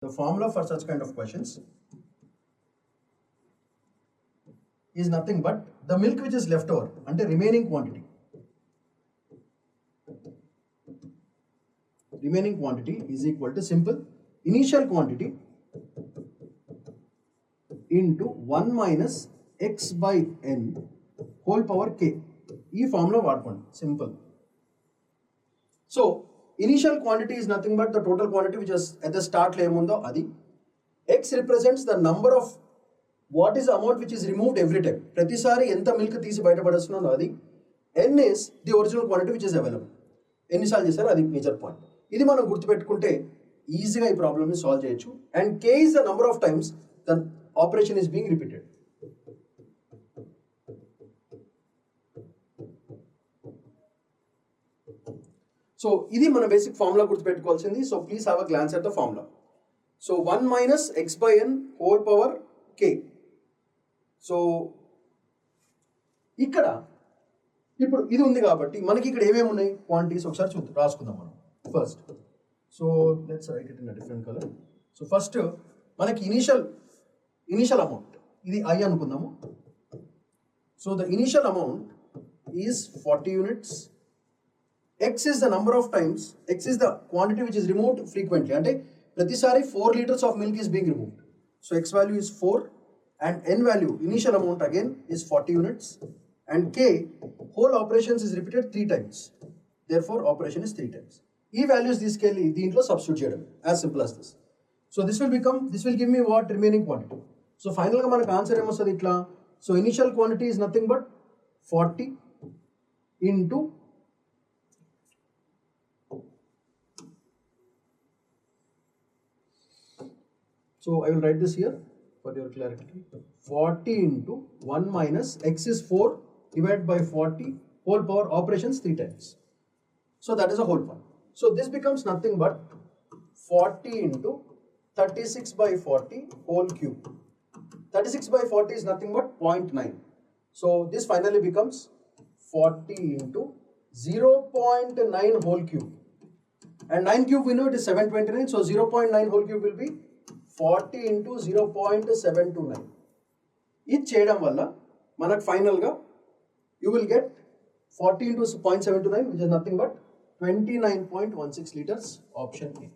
The formula for such kind of questions is nothing but the milk which is left over and the remaining quantity. Remaining quantity is equal to simple initial quantity into 1 minus x by n whole power k. ఈ formula వాడుకోండి, simple. So initial quantity is nothing but the total quantity which is at the స్టార్ట్లో ఏముందో అది. X represents the number of what is amount which is removed every time, ప్రతిసారి ఎంత milk తీసి బయటపడేస్తున్నానో అది. N is the original quantity which is available, ఎన్నిసార్లు చేశారో అది మేజర్ పాయింట్. ఇది మనం గుర్తుపెట్టుకుంటే ఈజీగా ఈ ప్రాబ్లమ్ని సాల్వ్ చేయొచ్చు. And K is the number of times the operation is being repeated. So ఇది మన బేసిక్ ఫార్ములా గుర్తుపెట్టుకోవాల్సింది. So please have a glance at the formula. So 1 minus X by N whole power K. So ఇక్కడ ఇప్పుడు ఇది ఉంది కాబట్టి మనకి ఇక్కడ ఏమేమి ఉన్నాయి క్వాంటిటీస్ ఒకసారి చూద్దాం, రాసుకుందాం మనం first. So let's write it in a different colour. So first మనకి ఇనిషియల్ అమౌంట్ ఇది ఐ అనుకుందాము. So the initial amount is 40 units. X is the number of times, X is the quantity which is removed frequently. అంటే ప్రతిసారి 4 liters of milk is being removed. So X value is 4 and N value, initial amount again is 40 units. And K, whole operations is repeated 3 times. Therefore, operation is 3 times. ఈ values తీసుకెళ్ళి దీంట్లో substitute చేయడం, as simple as this. So this will give me what? Remaining quantity. So final గా మనకు answer ఏమొస్తుంది ఇట్లా. So initial quantity is nothing but 40 into so I will write this here for your clarity. 40 into 1 minus x is 4 divided by 40 whole power operations 3 times. So that is a whole point. So this becomes nothing but 40 into 36 by 40 whole cube. 36 by 40 is nothing but 0.9. So this finally becomes 40 into 0.9 whole cube. And 9 cube we know it is 729. So 0.9 whole cube will be 40 into 0.729. ఇది చేయడం వల్ల మనకు ఫైనల్గా you will get 40 into 0.729 which is nothing but 29.16 liters, option A.